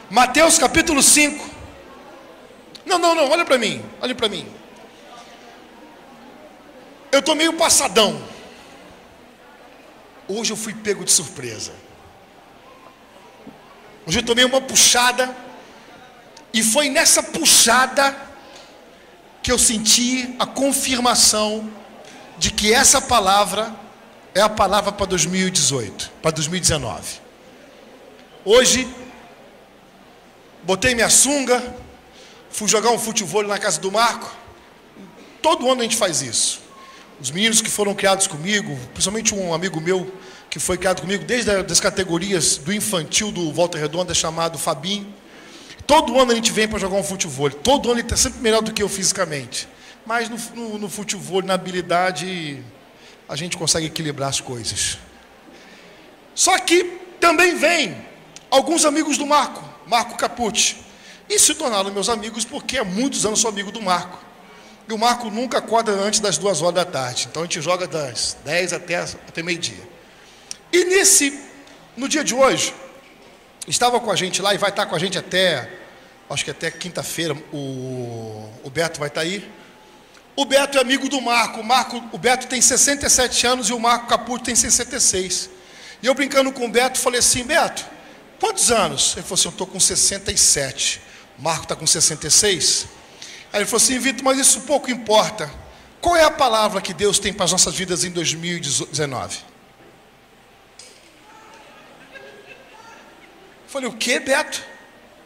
Mateus capítulo 5. Não, olha para mim, Eu estou meio passadão. Hoje eu fui pego de surpresa. Hoje eu tomei uma puxada, e foi nessa puxada que eu senti a confirmação de que essa palavra é a palavra para 2018, para 2019. Hoje, botei minha sunga, fui jogar um futevôlei na casa do Marco. Todo ano a gente faz isso. Os meninos que foram criados comigo, principalmente um amigo meu que foi criado comigo desde as categorias do infantil do Volta Redonda, chamado Fabinho. Todo ano a gente vem para jogar um futevôlei. Todo ano ele está sempre melhor do que eu fisicamente. Mas no futevôlei, na habilidade, a gente consegue equilibrar as coisas. Só que também vem alguns amigos do Marco Capucci, e se tornaram meus amigos porque há muitos anos sou amigo do Marco. E o Marco nunca acorda antes das 2 horas da tarde. Então a gente joga das 10 até meio-dia. E no dia de hoje, estava com a gente lá e vai estar com a gente acho que até quinta-feira. O Beto vai estar aí. O Beto é amigo do Marco. O Beto tem 67 anos e o Marco Capucci tem 66. E eu brincando com o Beto, falei assim: Beto, quantos anos? Ele falou assim: eu estou com 67. O Marco está com 66. Aí ele falou assim: Vitor, mas isso pouco importa. Qual é a palavra que Deus tem para as nossas vidas em 2019? Eu falei: o que, Beto?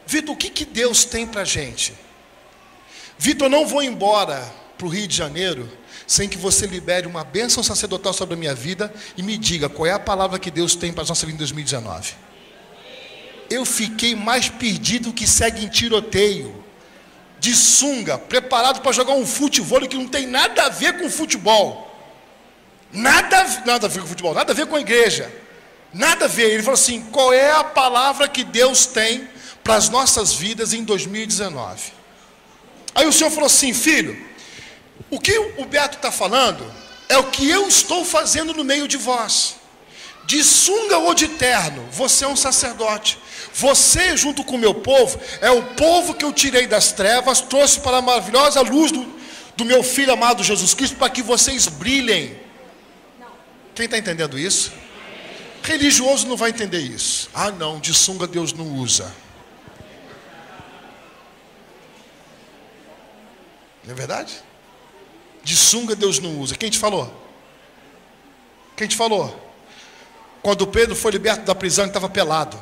Vitor, o que Deus tem para a gente? Vitor, eu não vou embora para o Rio de Janeiro sem que você libere uma bênção sacerdotal sobre a minha vida e me diga qual é a palavra que Deus tem para as nossas vidas em 2019. Eu fiquei mais perdido que segue em tiroteio, de sunga, preparado para jogar um futevôlei que não tem nada a ver com futebol. Nada a ver com futebol, nada a ver com a igreja. Nada a ver. Ele falou assim: qual é a palavra que Deus tem para as nossas vidas em 2019? Aí o Senhor falou assim: filho, o que o Beto está falando é o que eu estou fazendo no meio de vós. De sunga ou de terno, você é um sacerdote. Você, junto com o meu povo, é o povo que eu tirei das trevas, trouxe para a maravilhosa luz do meu Filho amado Jesus Cristo, para que vocês brilhem. Quem está entendendo isso? Religioso não vai entender isso. Ah não, de sunga Deus não usa. Não é verdade? De sunga Deus não usa. Quem te falou? Quem te falou? Quando Pedro foi liberto da prisão, ele estava pelado.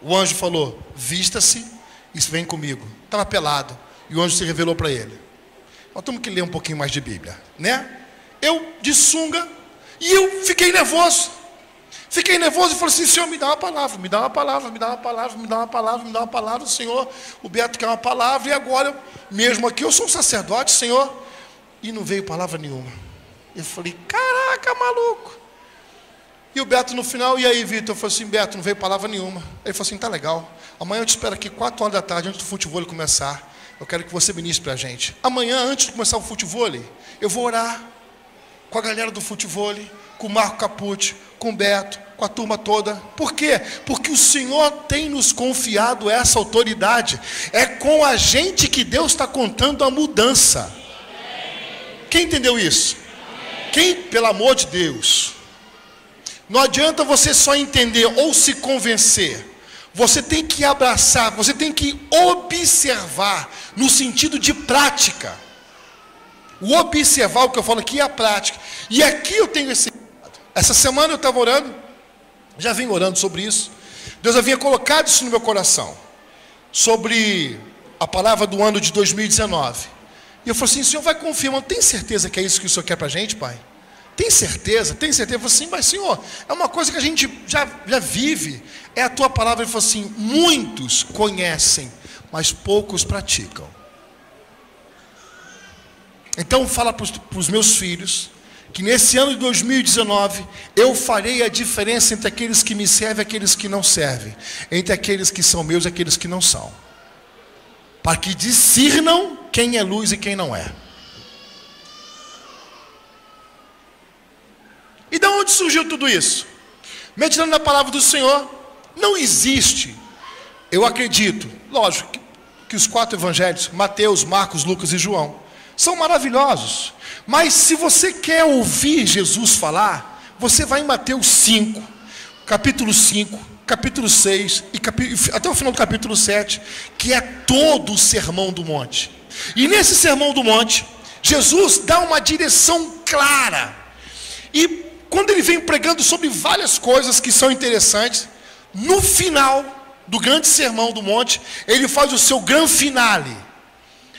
O anjo falou: vista-se e vem comigo. Estava pelado. E o anjo se revelou para ele. Nós temos que ler um pouquinho mais de Bíblia, né? Eu de sunga, e eu fiquei nervoso. Fiquei nervoso e falei assim: Senhor, me dá uma palavra, me dá uma palavra, me dá uma palavra, me dá uma palavra, me dá uma palavra, Senhor. O Beto quer uma palavra, e agora, mesmo aqui, eu sou um sacerdote, Senhor. E não veio palavra nenhuma. Eu falei: caraca, maluco. E o Beto no final: e aí, Vitor? Eu falei assim: Beto, não veio palavra nenhuma. Ele falou assim: tá legal. Amanhã eu te espero aqui 4 horas da tarde, antes do futevôlei começar. Eu quero que você ministre para a gente. Amanhã, antes de começar o futevôlei, eu vou orar com a galera do futevôlei, com o Marco Capucci, com o Beto, com a turma toda. Por quê? Porque o Senhor tem nos confiado essa autoridade. É com a gente que Deus está contando a mudança. Quem entendeu isso? Quem, pelo amor de Deus? Não adianta você só entender ou se convencer. Você tem que abraçar, você tem que observar, no sentido de prática. O observar, o que eu falo aqui, é a prática. E aqui eu tenho essa semana eu estava orando, já venho orando sobre isso. Deus havia colocado isso no meu coração, sobre a palavra do ano de 2019. E eu falei assim: Senhor, vai confirmando, tem certeza que é isso que o Senhor quer para a gente, Pai? Tem certeza? Tem certeza? Eu falei assim: mas Senhor, é uma coisa que a gente já vive, é a tua palavra. Ele falou assim: muitos conhecem, mas poucos praticam. Então fala para os meus filhos, que nesse ano de 2019, eu farei a diferença entre aqueles que me servem e aqueles que não servem, entre aqueles que são meus e aqueles que não são, para que discernam quem é luz e quem não é. E de onde surgiu tudo isso? Meditando na palavra do Senhor, não existe Eu acredito, lógico, que os 4 evangelhos, Mateus, Marcos, Lucas e João, são maravilhosos. Mas se você quer ouvir Jesus falar, você vai em Mateus 5, capítulo 5, capítulo 6, até o final do capítulo 7, que é todo o Sermão do Monte. E nesse Sermão do Monte, Jesus dá uma direção clara. E quando ele vem pregando sobre várias coisas que são interessantes, no final do grande Sermão do Monte, ele faz o seu grande finale.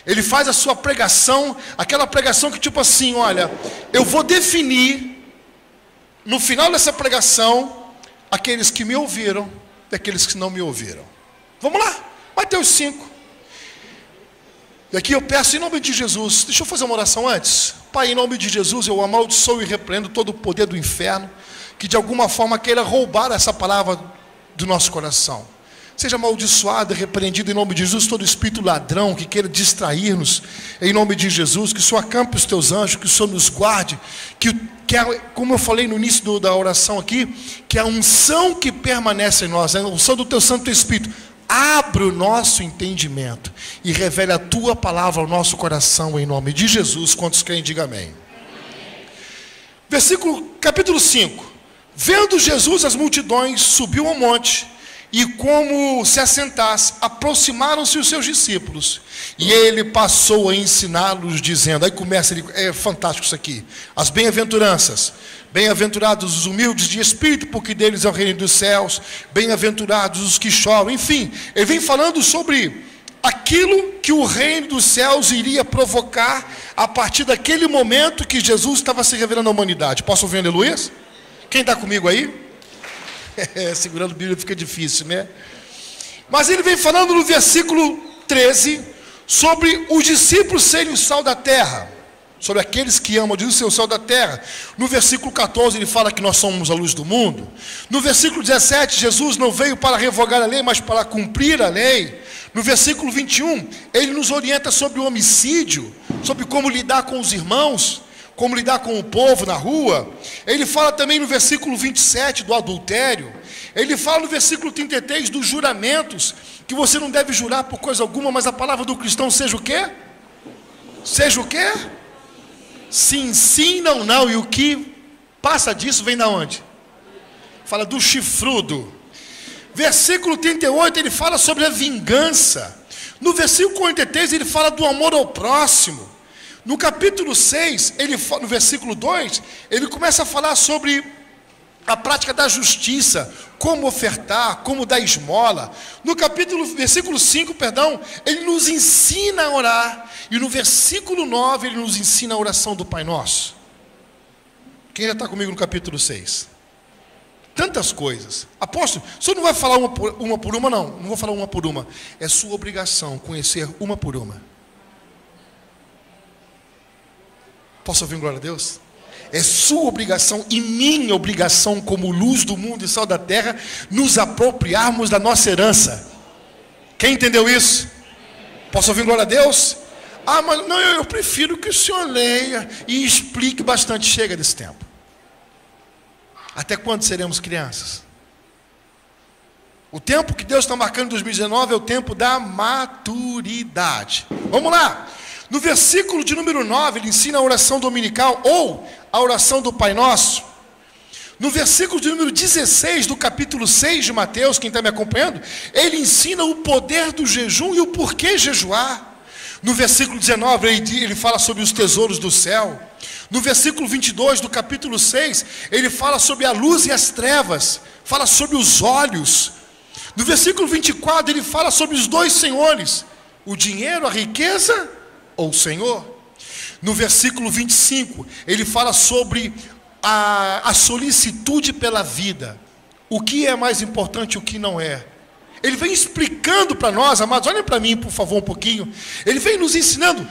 Ele faz a sua pregação, aquela pregação que tipo assim, olha, eu vou definir, no final dessa pregação, aqueles que me ouviram e aqueles que não me ouviram. Vamos lá, Mateus 5. E aqui eu peço em nome de Jesus, deixa eu fazer uma oração antes. Pai, em nome de Jesus, eu amaldiçoo e repreendo todo o poder do inferno, que de alguma forma queira roubar essa palavra do nosso coração. Seja amaldiçoado e repreendido em nome de Jesus todo espírito ladrão que queira distrair-nos, em nome de Jesus, que o Senhor acampe os teus anjos, que o Senhor nos guarde, como eu falei no início da oração aqui, que a unção que permanece em nós, a unção do teu Santo Espírito, abre o nosso entendimento e revele a tua palavra ao nosso coração, em nome de Jesus. Quantos creem, diga amém. Capítulo 5. Vendo Jesus as multidões, subiu ao monte, e como se assentasse, aproximaram-se os seus discípulos, e ele passou a ensiná-los, dizendo, aí começa, é fantástico isso aqui, as bem-aventuranças, bem-aventurados os humildes de espírito, porque deles é o reino dos céus, bem-aventurados os que choram, enfim, ele vem falando sobre aquilo que o reino dos céus iria provocar, a partir daquele momento que Jesus estava se revelando à humanidade. Posso ouvir aleluia? Quem está comigo aí? Segurando a Bíblia fica difícil, né? Mas ele vem falando no versículo 13 sobre os discípulos serem o sal da terra, sobre aqueles que amam Jesus ser o sal da terra. No versículo 14 ele fala que nós somos a luz do mundo. No versículo 17, Jesus não veio para revogar a lei, mas para cumprir a lei. No versículo 21, ele nos orienta sobre o homicídio, sobre como lidar com os irmãos, como lidar com o povo na rua. Ele fala também no versículo 27 do adultério. Ele fala no versículo 33 dos juramentos, que você não deve jurar por coisa alguma, mas a palavra do cristão seja o quê? Seja o quê? Sim, sim, não, não. E o que passa disso vem da onde? Fala do chifrudo. Versículo 38 ele fala sobre a vingança. No versículo 43 ele fala do amor ao próximo. No capítulo 6, no versículo 2, ele começa a falar sobre a prática da justiça, como ofertar, como dar esmola. No versículo 5, ele nos ensina a orar. E no versículo 9, ele nos ensina a oração do Pai Nosso. Quem já está comigo no capítulo 6? Tantas coisas. Apóstolo, o senhor não vai falar uma por uma, não. Não vou falar uma por uma. É sua obrigação conhecer uma por uma. Posso ouvir glória a Deus? É sua obrigação e minha obrigação, como luz do mundo e sal da terra, nos apropriarmos da nossa herança. Quem entendeu isso? Posso ouvir glória a Deus? Ah, mas não, eu prefiro que o senhor leia e explique bastante. Chega desse tempo. Até quando seremos crianças? O tempo que Deus está marcando em 2019 é o tempo da maturidade. Vamos lá. No versículo de número 9, ele ensina a oração dominical, ou a oração do Pai Nosso. No versículo de número 16 do capítulo 6 de Mateus, quem está me acompanhando, ele ensina o poder do jejum e o porquê jejuar. No versículo 19, ele fala sobre os tesouros do céu. No versículo 22 do capítulo 6, ele fala sobre a luz e as trevas, fala sobre os olhos. No versículo 24, ele fala sobre os dois senhores, o dinheiro, a riqueza ou o Senhor. No versículo 25, ele fala sobre a solicitude pela vida. O que é mais importante e o que não é. Ele vem explicando para nós, amados, olhem para mim, por favor, um pouquinho. Ele vem nos ensinando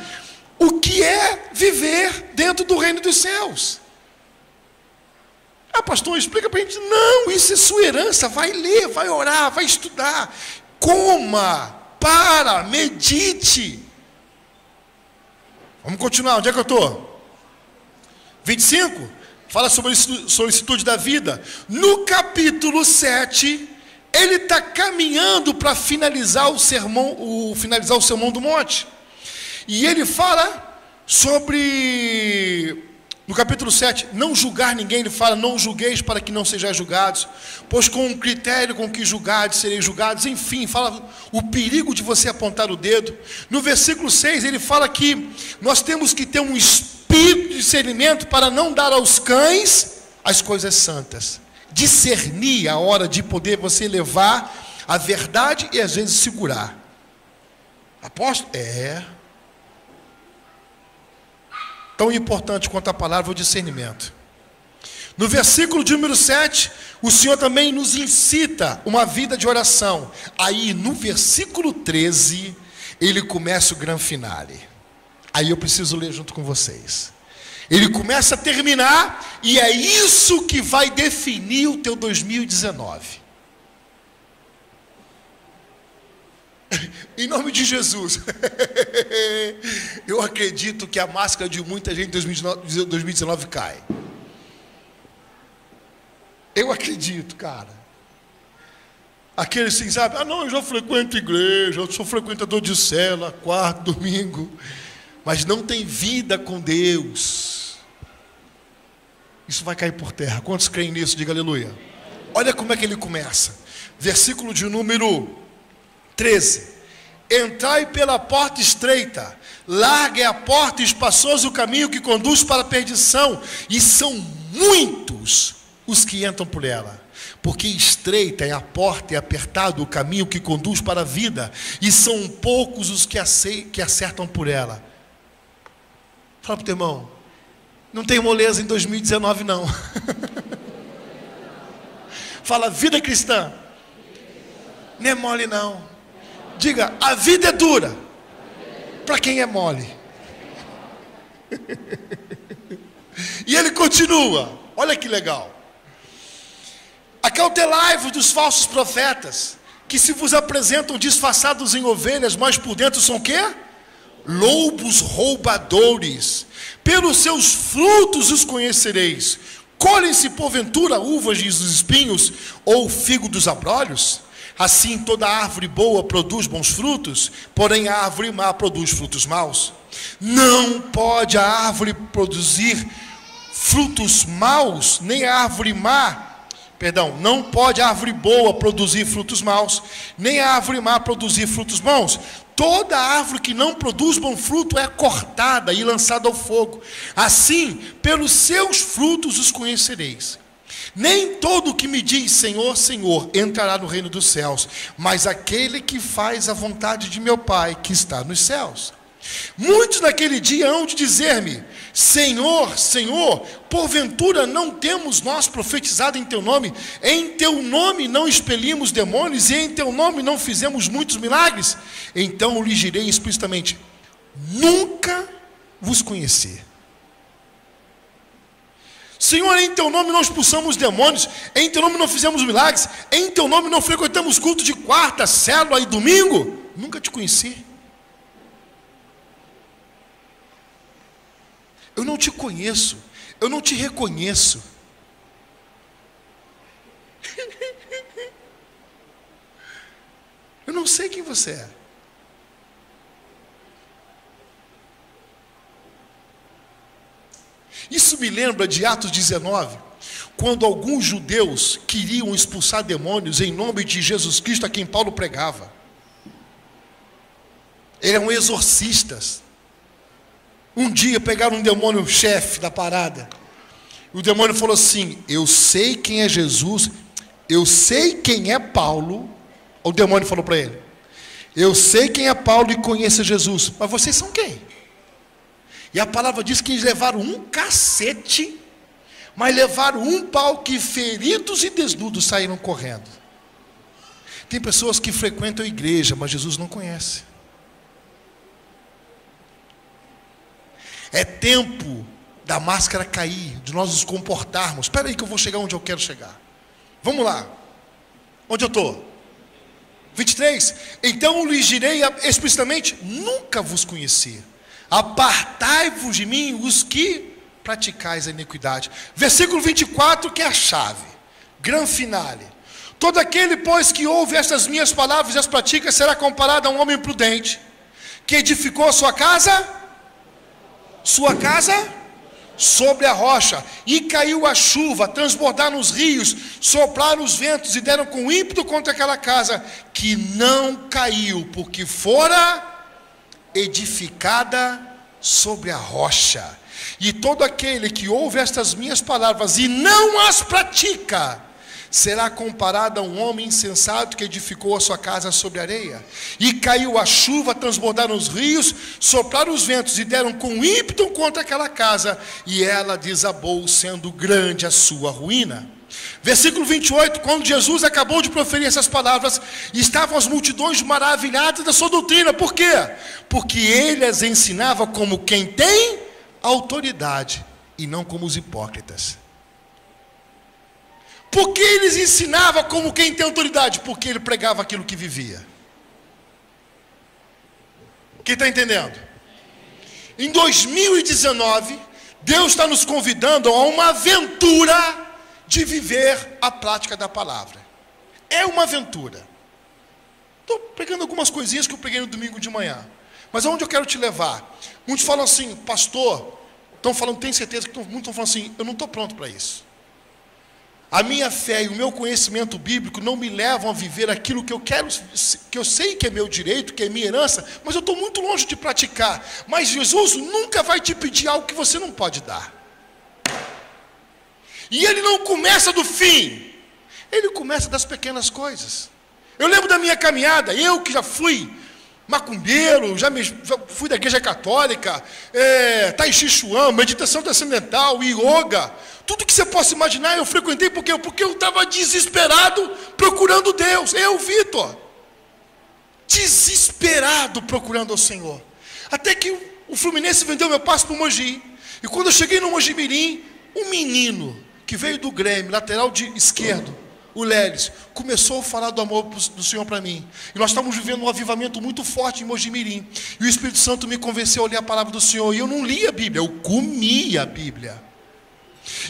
o que é viver dentro do reino dos céus. Ah, pastor, explica para a gente. Não, isso é sua herança. Vai ler, vai orar, vai estudar. Coma, medite. Vamos continuar, onde é que eu estou? 25, fala sobre a solicitude da vida. No capítulo 7, ele está caminhando para finalizar o sermão do monte. E ele fala sobre, no capítulo 7, não julgar ninguém. Ele fala, não julgueis para que não sejais julgados, pois com o critério com que julgados, sereis julgados. Enfim, fala o perigo de você apontar o dedo. No versículo 6, ele fala que nós temos que ter um espírito de discernimento para não dar aos cães as coisas santas. Discernir a hora de poder você levar a verdade e às vezes segurar. Apóstolo? Tão importante quanto a palavra, o discernimento. No versículo de número 7, o Senhor também nos incita uma vida de oração. Aí no versículo 13, ele começa o grande finale. Aí eu preciso ler junto com vocês. Ele começa a terminar, e é isso que vai definir o teu 2019. Em nome de Jesus. Eu acredito que a máscara de muita gente em 2019 cai. Eu acredito, cara. Aqueles assim, sabe? Ah, não, eu já frequento igreja, eu sou frequentador de cela, quarto, domingo. Mas não tem vida com Deus. Isso vai cair por terra. Quantos creem nisso? Diga aleluia. Olha como é que ele começa. Versículo de número 13. Entrai pela porta estreita, larga é a porta e espaçoso o caminho que conduz para a perdição, e são muitos os que entram por ela. Porque estreita é a porta e apertado o caminho que conduz para a vida, e são poucos os que acertam por ela. Fala para o teu irmão, não tem moleza em 2019 não. Fala, vida cristã não é mole não. Diga, a vida é dura para quem é mole. E ele continua, olha que legal. Acautelai-vos dos falsos profetas, que se vos apresentam disfarçados em ovelhas, mas por dentro são o quê? Lobos roubadores. Pelos seus frutos os conhecereis. Colhem-se porventura uvas dos espinhos, ou figo dos abrolhos? Assim toda árvore boa produz bons frutos, porém a árvore má produz frutos maus. Não pode a árvore produzir frutos maus, nem a árvore má, não pode a árvore boa produzir frutos maus, nem a árvore má produzir frutos bons. Toda árvore que não produz bom fruto é cortada e lançada ao fogo. Assim, pelos seus frutos os conhecereis. Nem todo que me diz Senhor, Senhor, entrará no reino dos céus, mas aquele que faz a vontade de meu Pai que está nos céus. Muitos naquele dia hão de dizer-me, Senhor, Senhor, porventura não temos nós profetizado em teu nome? Em teu nome não expelimos demônios, e em teu nome não fizemos muitos milagres? Então eu lhes direi explicitamente, nunca vos conheci. Senhor, em teu nome não expulsamos demônios, em teu nome não fizemos milagres, em teu nome não frequentamos culto de quarta, célula e domingo? Nunca te conheci. Eu não te conheço, eu não te reconheço. Eu não sei quem você é. Isso me lembra de Atos 19, quando alguns judeus queriam expulsar demônios em nome de Jesus Cristo, a quem Paulo pregava. Eram exorcistas. Um dia pegaram um demônio chefe da parada. O demônio falou assim, eu sei quem é Jesus, eu sei quem é Paulo. O demônio falou para ele, eu sei quem é Paulo e conheço Jesus, mas vocês são quem? E a palavra diz que eles levaram um cacete, mas levaram um pau que feridos e desnudos saíram correndo. Tem pessoas que frequentam a igreja, mas Jesus não conhece. É tempo da máscara cair, de nós nos comportarmos. Espera aí que eu vou chegar onde eu quero chegar. Vamos lá. Onde eu estou? 23. Então lhes direi explicitamente, nunca vos conheci. Apartai-vos de mim os que praticais a iniquidade. Versículo 24, que é a chave. Gran finale. Todo aquele, pois, que ouve estas minhas palavras e as pratica, será comparado a um homem prudente, que edificou a sua casa sobre a rocha, e caiu a chuva, transbordaram os rios, sopraram os ventos, e deram com ímpeto contra aquela casa, que não caiu, porque fora edificada sobre a rocha. E todo aquele que ouve estas minhas palavras e não as pratica, será comparado a um homem insensato que edificou a sua casa sobre areia. E caiu a chuva, transbordaram os rios, sopraram os ventos e deram com ímpeto contra aquela casa, e ela desabou, sendo grande a sua ruína. Versículo 28, quando Jesus acabou de proferir essas palavras, estavam as multidões maravilhadas da sua doutrina. Por quê? Porque ele as ensinava como quem tem autoridade, e não como os hipócritas. Por que eles ensinavam como quem tem autoridade? Porque ele pregava aquilo que vivia. Quem está entendendo? Em 2019, Deus está nos convidando a uma aventura de viver a prática da palavra. É uma aventura. Estou pregando algumas coisinhas que eu preguei no domingo de manhã. Mas aonde eu quero te levar? Muitos falam assim, pastor, estão falando, tem certeza que muitos estão falando assim, eu não estou pronto para isso. A minha fé e o meu conhecimento bíblico não me levam a viver aquilo que eu quero, que eu sei que é meu direito, que é minha herança, mas eu estou muito longe de praticar. Mas Jesus nunca vai te pedir algo que você não pode dar. E ele não começa do fim, ele começa das pequenas coisas. Eu lembro da minha caminhada, eu que já fui macumbeiro, já fui da igreja católica, Tai Chi Chuan, meditação transcendental, yoga, tudo que você possa imaginar eu frequentei. Por quê? Porque eu estava desesperado procurando Deus. Eu, Vitor, desesperado procurando ao Senhor. Até que o Fluminense vendeu meu passe para o Mogi. E quando eu cheguei no Mogi Mirim, um menino que veio do Grêmio, lateral de esquerdo, o Lelis, começou a falar do amor do Senhor para mim. E nós estamos vivendo um avivamento muito forte em Mogi Mirim. E o Espírito Santo me convenceu a ler a palavra do Senhor. E eu não li a Bíblia, eu comia a Bíblia.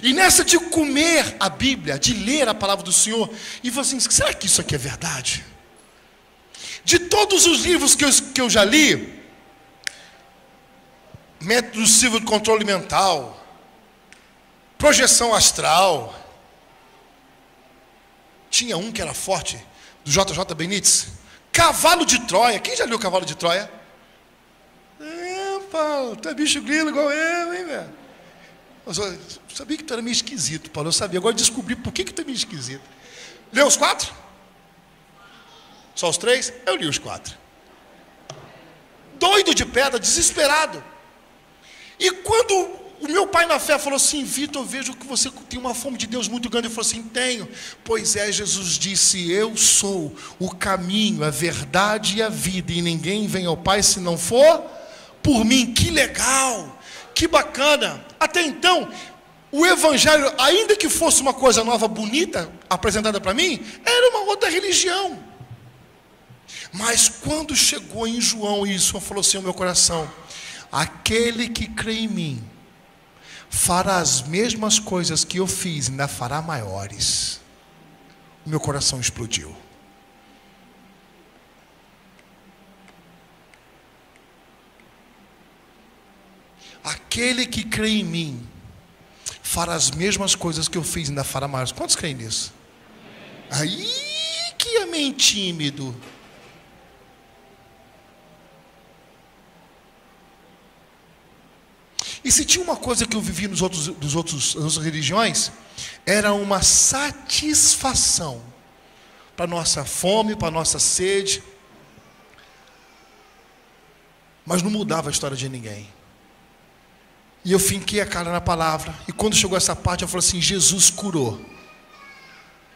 E nessa de comer a Bíblia, de ler a palavra do Senhor, e falei assim, será que isso aqui é verdade? De todos os livros que eu já li, Método Civil de Controle Mental, Projeção Astral, tinha um que era forte, do JJ Benítez, Cavalo de Troia. Quem já leu Cavalo de Troia? Paulo, tu é bicho grilo igual eu, hein, velho? Eu sabia que tu era meio esquisito, Paulo, eu sabia. Agora eu descobri por que tu é meio esquisito. Leu os 4? Só os 3? Eu li os 4. Doido de pedra, desesperado. E quando o meu pai na fé falou assim, Vitor, eu vejo que você tem uma fome de Deus muito grande. Ele falou assim, tenho. Pois é, Jesus disse, eu sou o caminho, a verdade e a vida, e ninguém vem ao Pai se não for por mim. Que legal, que bacana. Até então, o Evangelho, ainda que fosse uma coisa nova, bonita, apresentada para mim, era uma outra religião. Mas quando chegou em João, isso falou assim ao meu coração, aquele que crê em mim, fará as mesmas coisas que eu fiz, ainda fará maiores. O meu coração explodiu. Aquele que crê em mim, fará as mesmas coisas que eu fiz, ainda fará maiores. Quantos creem nisso? Aí que é meio tímido. E se tinha uma coisa que eu vivi nas outras religiões, era uma satisfação para nossa fome, para nossa sede, mas não mudava a história de ninguém. E eu finquei a cara na palavra, e quando chegou essa parte, eu falei assim, Jesus curou.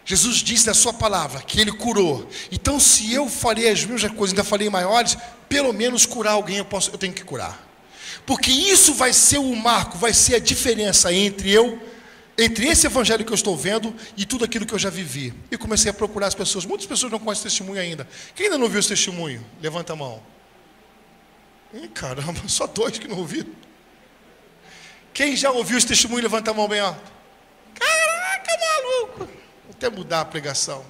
Jesus disse na sua palavra que Ele curou. Então se eu falei as mesmas coisas, ainda falei maiores, pelo menos curar alguém eu tenho que curar. Porque isso vai ser o marco, vai ser a diferença entre esse evangelho que eu estou vendo e tudo aquilo que eu já vivi. E comecei a procurar as pessoas. Muitas pessoas não conhecem testemunho ainda. Quem ainda não viu esse testemunho? Levanta a mão. Caramba, só 2 que não ouviram. Quem já ouviu esse testemunho, levanta a mão bem alto. Caraca, maluco. Vou até mudar a pregação.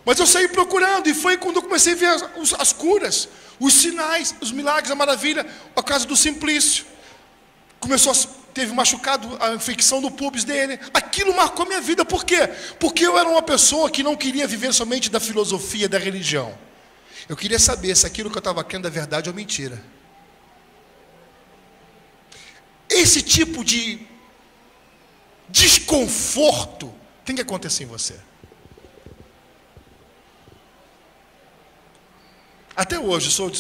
Mas eu saí procurando, e foi quando eu comecei a ver as curas, os sinais, os milagres, a maravilha, a casa do Simplício. Teve machucado a infecção do pubis dele. Aquilo marcou minha vida. Por quê? Porque eu era uma pessoa que não queria viver somente da filosofia, da religião. Eu queria saber se aquilo que eu estava crendo é verdade ou mentira. Esse tipo de desconforto tem que acontecer em você. Até hoje eu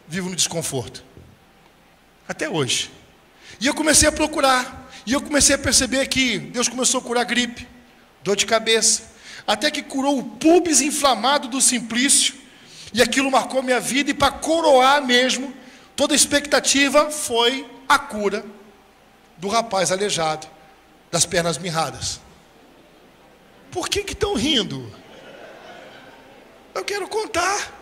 vivo no desconforto. Até hoje. E eu comecei a procurar. E eu comecei a perceber que Deus começou a curar gripe, dor de cabeça. Até que curou o pubis inflamado do Simplício. E aquilo marcou minha vida. E para coroar mesmo, toda a expectativa foi a cura do rapaz aleijado, das pernas mirradas. Por que estão rindo? Eu quero contar.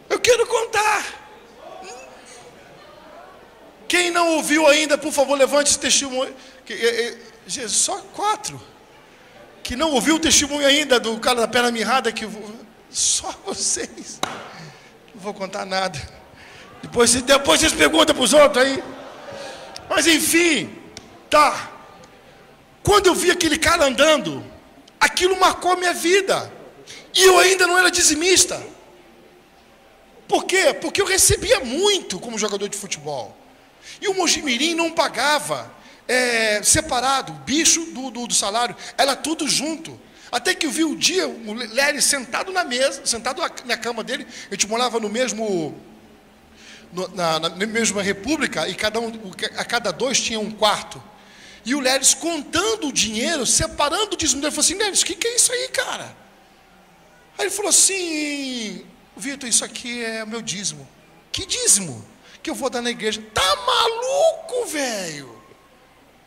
Eu quero contar. Quem não ouviu ainda, por favor, levante esse testemunho. Só 4. Que não ouviu o testemunho ainda do cara da perna mirrada, só vocês. Não vou contar nada. Depois vocês perguntam para os outros aí. Mas enfim, tá. Quando eu vi aquele cara andando, aquilo marcou a minha vida. E eu ainda não era dizimista. Por quê? Porque eu recebia muito como jogador de futebol. E o Mojimirim não pagava separado, bicho do salário. Era tudo junto. Até que eu vi o dia, o Léry sentado na mesa, sentado na cama dele. A gente morava no mesmo... na mesma república, e a cada 2 tinha um quarto. E o Léry contando o dinheiro, separando o dízimo dele. Ele falou assim: Léry, o que é isso aí, cara? Aí ele falou assim: Vitor, isso aqui é meu dízimo. Que dízimo? Que eu vou dar na igreja. Tá maluco, velho?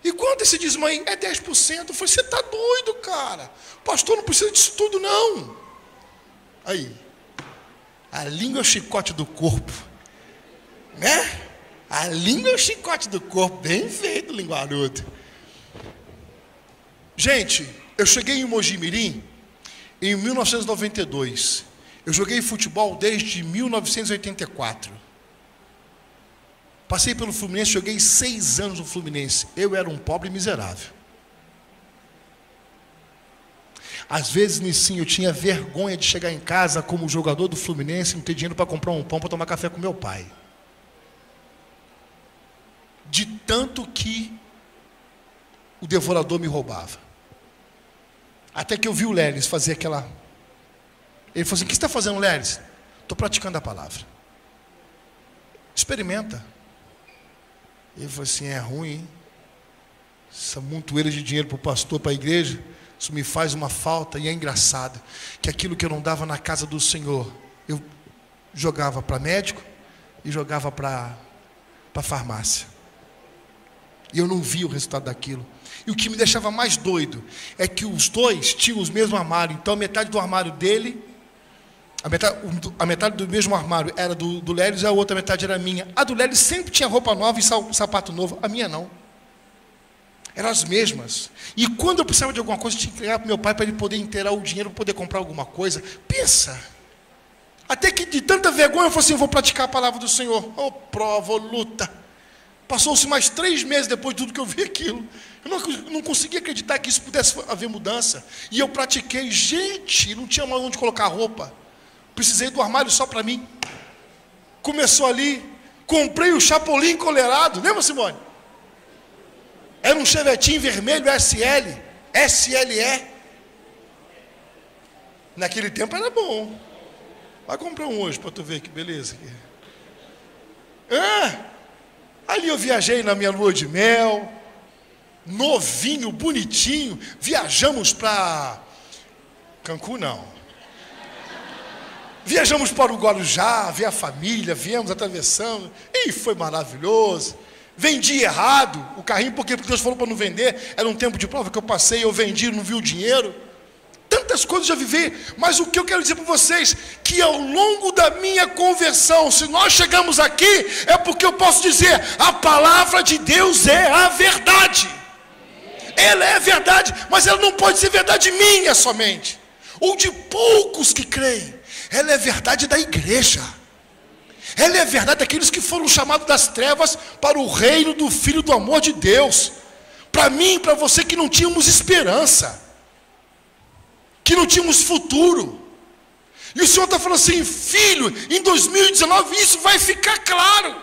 E quanto esse dízimo aí? É 10%. Eu falei: você tá doido, cara? Pastor, não precisa disso tudo, não. Aí, a língua é o chicote do corpo, né? A língua é o chicote do corpo. Bem feito, linguarudo. Gente, eu cheguei em Mojimirim em 1992. Eu joguei futebol desde 1984. Passei pelo Fluminense, joguei 6 anos no Fluminense. Eu era um pobre miserável. Às vezes, Nissim, eu tinha vergonha de chegar em casa como jogador do Fluminense e não ter dinheiro para comprar um pão para tomar café com meu pai. De tanto que o devorador me roubava. Até que eu vi o Léris fazer aquela... Ele falou assim: o que você está fazendo, Léris? Estou praticando a palavra. Experimenta. Ele falou assim: é ruim, hein? Essa montoeira de dinheiro para o pastor, para a igreja, isso me faz uma falta. E é engraçado que aquilo que eu não dava na casa do Senhor, eu jogava para médico e jogava para farmácia. E eu não via o resultado daquilo. E o que me deixava mais doido é que os dois tinham os mesmos armários. Então a metade do armário dele, a metade do mesmo armário era do Léris, e a outra metade era minha. A do Léris sempre tinha roupa nova e sapato novo. A minha não. Eram as mesmas. E quando eu precisava de alguma coisa, eu tinha que ligar para meu pai para ele poder inteirar o dinheiro, para poder comprar alguma coisa. Pensa. Até que de tanta vergonha eu falei assim: eu vou praticar a palavra do Senhor. Oh, prova, oh, luta. Passou-se mais 3 meses depois de tudo que eu vi aquilo. Eu não conseguia acreditar que isso pudesse haver mudança. E eu pratiquei. Gente, não tinha mais onde colocar roupa. Precisei do armário só para mim. Começou ali. Comprei o Chapolin encolerado. Lembra, Simone? Era um chevetinho vermelho SL. SLE. Naquele tempo era bom. Vai comprar um hoje para tu ver que beleza. Ali eu viajei na minha lua de mel, novinho, bonitinho. Viajamos para Cancún, não. Viajamos para o Guarujá, ver a família, viemos atravessando. E foi maravilhoso. Vendi errado o carrinho, porque Deus falou para não vender. Era um tempo de prova que eu passei, eu vendi, não vi o dinheiro. Tantas coisas eu já vivi, mas o que eu quero dizer para vocês, que ao longo da minha conversão, se nós chegamos aqui, é porque eu posso dizer: a palavra de Deus é a verdade. Ela é verdade, mas ela não pode ser verdade minha somente. ou de poucos que creem. Ela é verdade da igreja. Ela é verdade daqueles que foram chamados das trevas para o reino do Filho do amor de Deus. Para mim e para você que não tínhamos esperança, que não tínhamos futuro. E o Senhor está falando assim: filho, em 2019 isso vai ficar claro.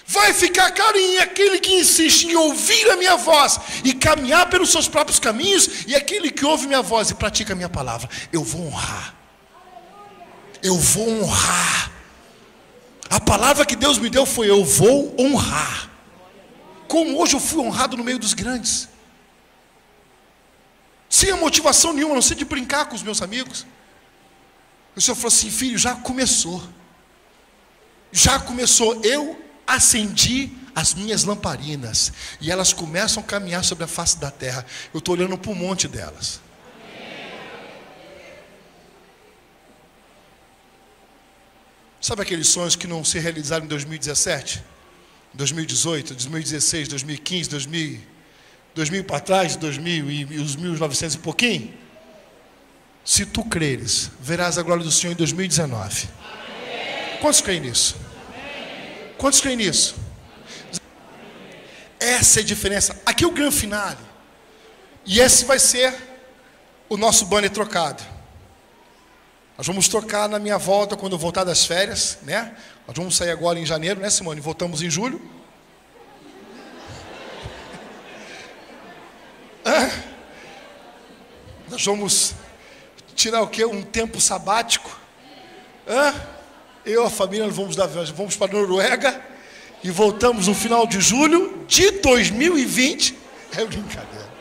Vai ficar claro em aquele que insiste em ouvir a minha voz e caminhar pelos seus próprios caminhos, e aquele que ouve minha voz e pratica a minha palavra. Eu vou honrar. Eu vou honrar. A palavra que Deus me deu foi: eu vou honrar. Como hoje eu fui honrado no meio dos grandes, sem a motivação nenhuma, a não ser de brincar com os meus amigos. O Senhor falou assim: filho, já começou. Já começou. Eu acendi as minhas lamparinas, e elas começam a caminhar sobre a face da terra. Eu estou olhando para um monte delas. Sabe aqueles sonhos que não se realizaram em 2017, 2018, 2016, 2015, 2000 para trás, 2000 e os 1900 e pouquinho? Se tu creres, verás a glória do Senhor em 2019. Quantos creem nisso? Quantos creem nisso? Essa é a diferença. Aqui é o grande finale. E esse vai ser o nosso banner trocado. Nós vamos trocar na minha volta quando eu voltar das férias, né? Nós vamos sair agora em janeiro, né, Simone? Voltamos em julho. Nós vamos tirar o quê? Um tempo sabático. Eu e a família vamos para a Noruega e voltamos no final de julho de 2020. É brincadeira.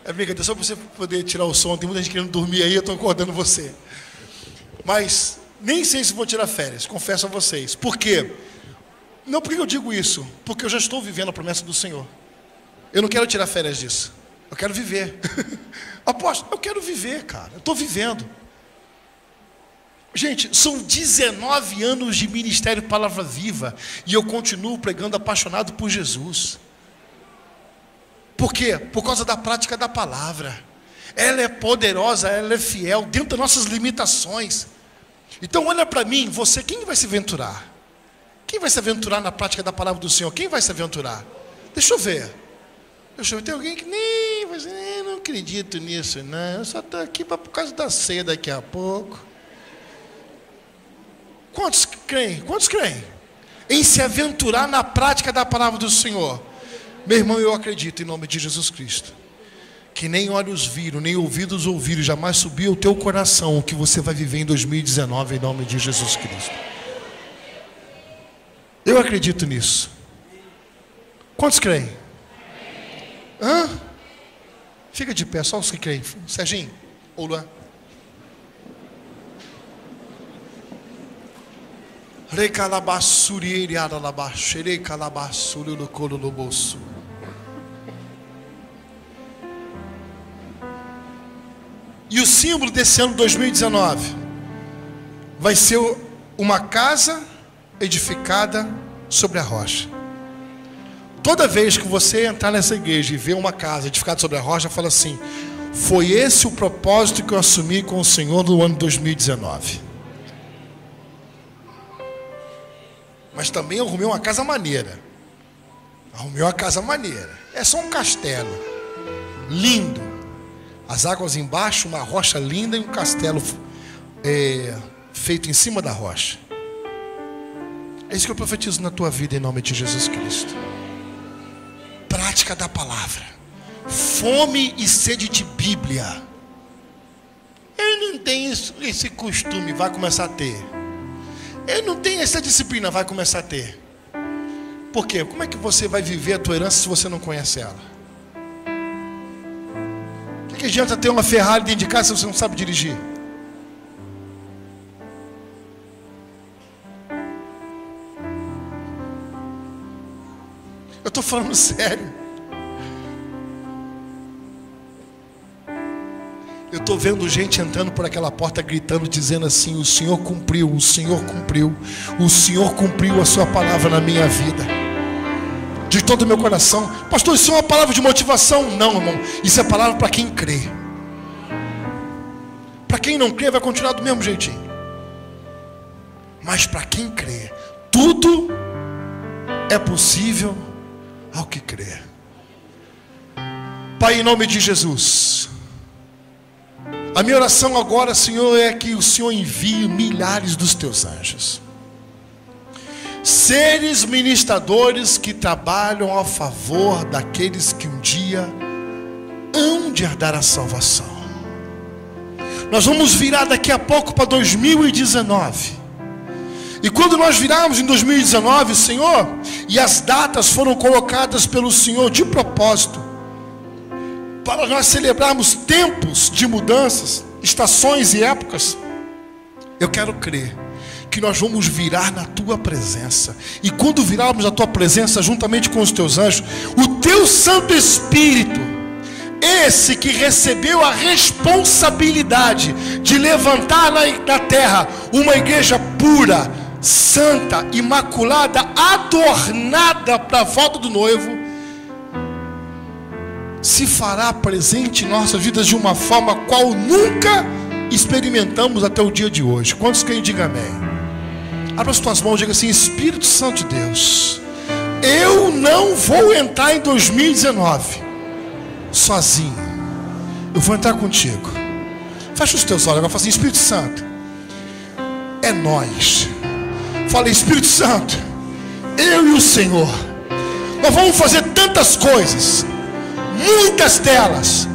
É brincadeira, só para você poder tirar o som. Tem muita gente querendo dormir aí, eu estou acordando você. Mas nem sei se vou tirar férias, confesso a vocês. Por quê? Não, por que eu digo isso? Porque eu já estou vivendo a promessa do Senhor. Eu não quero tirar férias disso. Eu quero viver. Apóstolo, eu quero viver, cara. Eu estou vivendo. Gente, são 19 anos de ministério Palavra Viva, e eu continuo pregando apaixonado por Jesus. Por quê? Por causa da prática da palavra. Ela é poderosa, ela é fiel, dentro das nossas limitações. Então olha para mim, você, quem vai se aventurar? Quem vai se aventurar na prática da palavra do Senhor? Quem vai se aventurar? Deixa eu ver. Tem alguém que nem vai dizer: não acredito nisso, não. Eu só estou aqui por causa da ceia daqui a pouco. Quantos creem? Quantos creem em se aventurar na prática da palavra do Senhor? Meu irmão, eu acredito em nome de Jesus Cristo, que nem olhos viram, nem ouvidos ouviram, jamais subiu ao teu coração o que você vai viver em 2019 em nome de Jesus Cristo. Eu acredito nisso. Quantos creem? Fica de pé, só os que creem. Serginho ou Luan. E o símbolo desse ano 2019 vai ser uma casa edificada sobre a rocha. Toda vez que você entrar nessa igreja e ver uma casa edificada sobre a rocha, fala assim: foi esse o propósito que eu assumi com o Senhor no ano 2019. Mas também eu arrumei uma casa maneira. É só um castelo lindo, as águas embaixo, uma rocha linda e um castelo feito em cima da rocha. É isso que eu profetizo na tua vida em nome de Jesus Cristo. Prática da palavra, fome e sede de Bíblia. Eu não tenho esse costume, vai começar a ter. Eu não tenho essa disciplina, vai começar a ter. Por quê? Como é que você vai viver a tua herança se você não conhece ela? O que adianta ter uma Ferrari dentro de casa se você não sabe dirigir? Eu estou falando sério. Eu estou vendo gente entrando por aquela porta gritando, dizendo assim: o Senhor cumpriu, o Senhor cumpriu, o Senhor cumpriu a sua palavra na minha vida. De todo o meu coração. Pastor, isso é uma palavra de motivação? Não, irmão, isso é palavra para quem crê. Para quem não crê, vai continuar do mesmo jeitinho. Mas para quem crê, tudo é possível ao que crê. Pai, em nome de Jesus, a minha oração agora, Senhor, é que o Senhor envie milhares dos teus anjos, seres ministradores que trabalham a favor daqueles que um dia hão de herdar a salvação. Nós vamos virar daqui a pouco para 2019. E quando nós virarmos em 2019, Senhor, e as datas foram colocadas pelo Senhor de propósito, para nós celebrarmos tempos de mudanças, estações e épocas, eu quero crer que nós vamos virar na tua presença. E quando virarmos na tua presença, juntamente com os teus anjos, o teu Santo Espírito, esse que recebeu a responsabilidade de levantar na terra uma igreja pura, santa, imaculada, adornada para a volta do noivo, se fará presente em nossas vidas de uma forma qual nunca experimentamos até o dia de hoje. Quantos querem diga amém? Abra as tuas mãos e diga assim: Espírito Santo de Deus, eu não vou entrar em 2019 sozinho, eu vou entrar contigo. Fecha os teus olhos agora, fala assim: Espírito Santo, é nós. Fala: Espírito Santo, eu e o Senhor, nós vamos fazer tantas coisas, muitas delas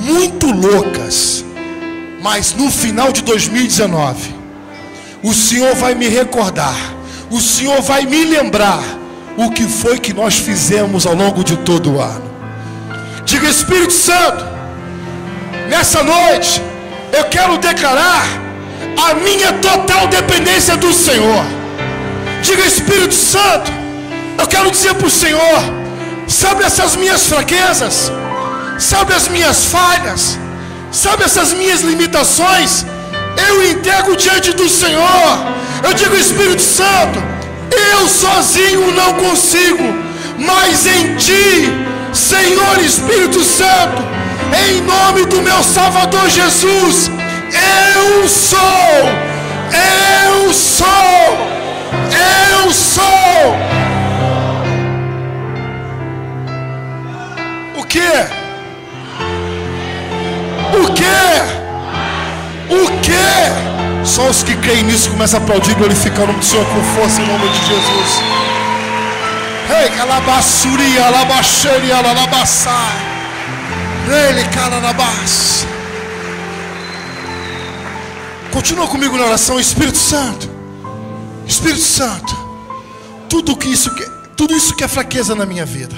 muito loucas, mas no final de 2019 o Senhor vai me recordar, o Senhor vai me lembrar o que foi que nós fizemos ao longo de todo o ano. Diga: Espírito Santo, nessa noite eu quero declarar a minha total dependência do Senhor. Diga: Espírito Santo, eu quero dizer para o Senhor, sabe essas minhas fraquezas, sabe as minhas falhas, sabe essas minhas limitações, eu entrego diante do Senhor. Eu digo: Espírito Santo, eu sozinho não consigo, mas em Ti, Senhor Espírito Santo, em nome do meu Salvador Jesus, eu sou. O quê? Só os que creem nisso começam a aplaudir e glorificar o nome do Senhor com força em nome de Jesus. Ei, calabassuri, alabaxeri, alalabassai. Ele, calalabás. Continua comigo na oração. Espírito Santo, Espírito Santo, tudo isso que é fraqueza na minha vida,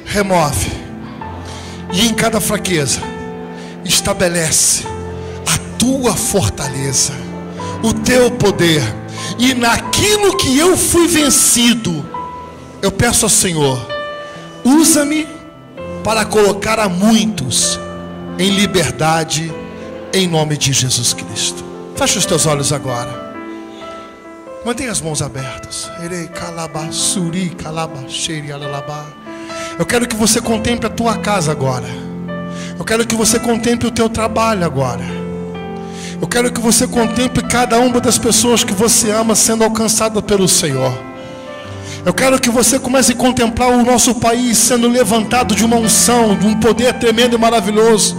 remove. E em cada fraqueza estabelece a tua fortaleza, o teu poder. E naquilo que eu fui vencido, eu peço ao Senhor, usa-me para colocar a muitos em liberdade, em nome de Jesus Cristo. Fecha os teus olhos agora, mantenha as mãos abertas. Eu quero que você contemple a tua casa agora. Eu quero que você contemple o teu trabalho agora. Eu quero que você contemple cada uma das pessoas que você ama sendo alcançada pelo Senhor. Eu quero que você comece a contemplar o nosso país sendo levantado de uma unção, de um poder tremendo e maravilhoso.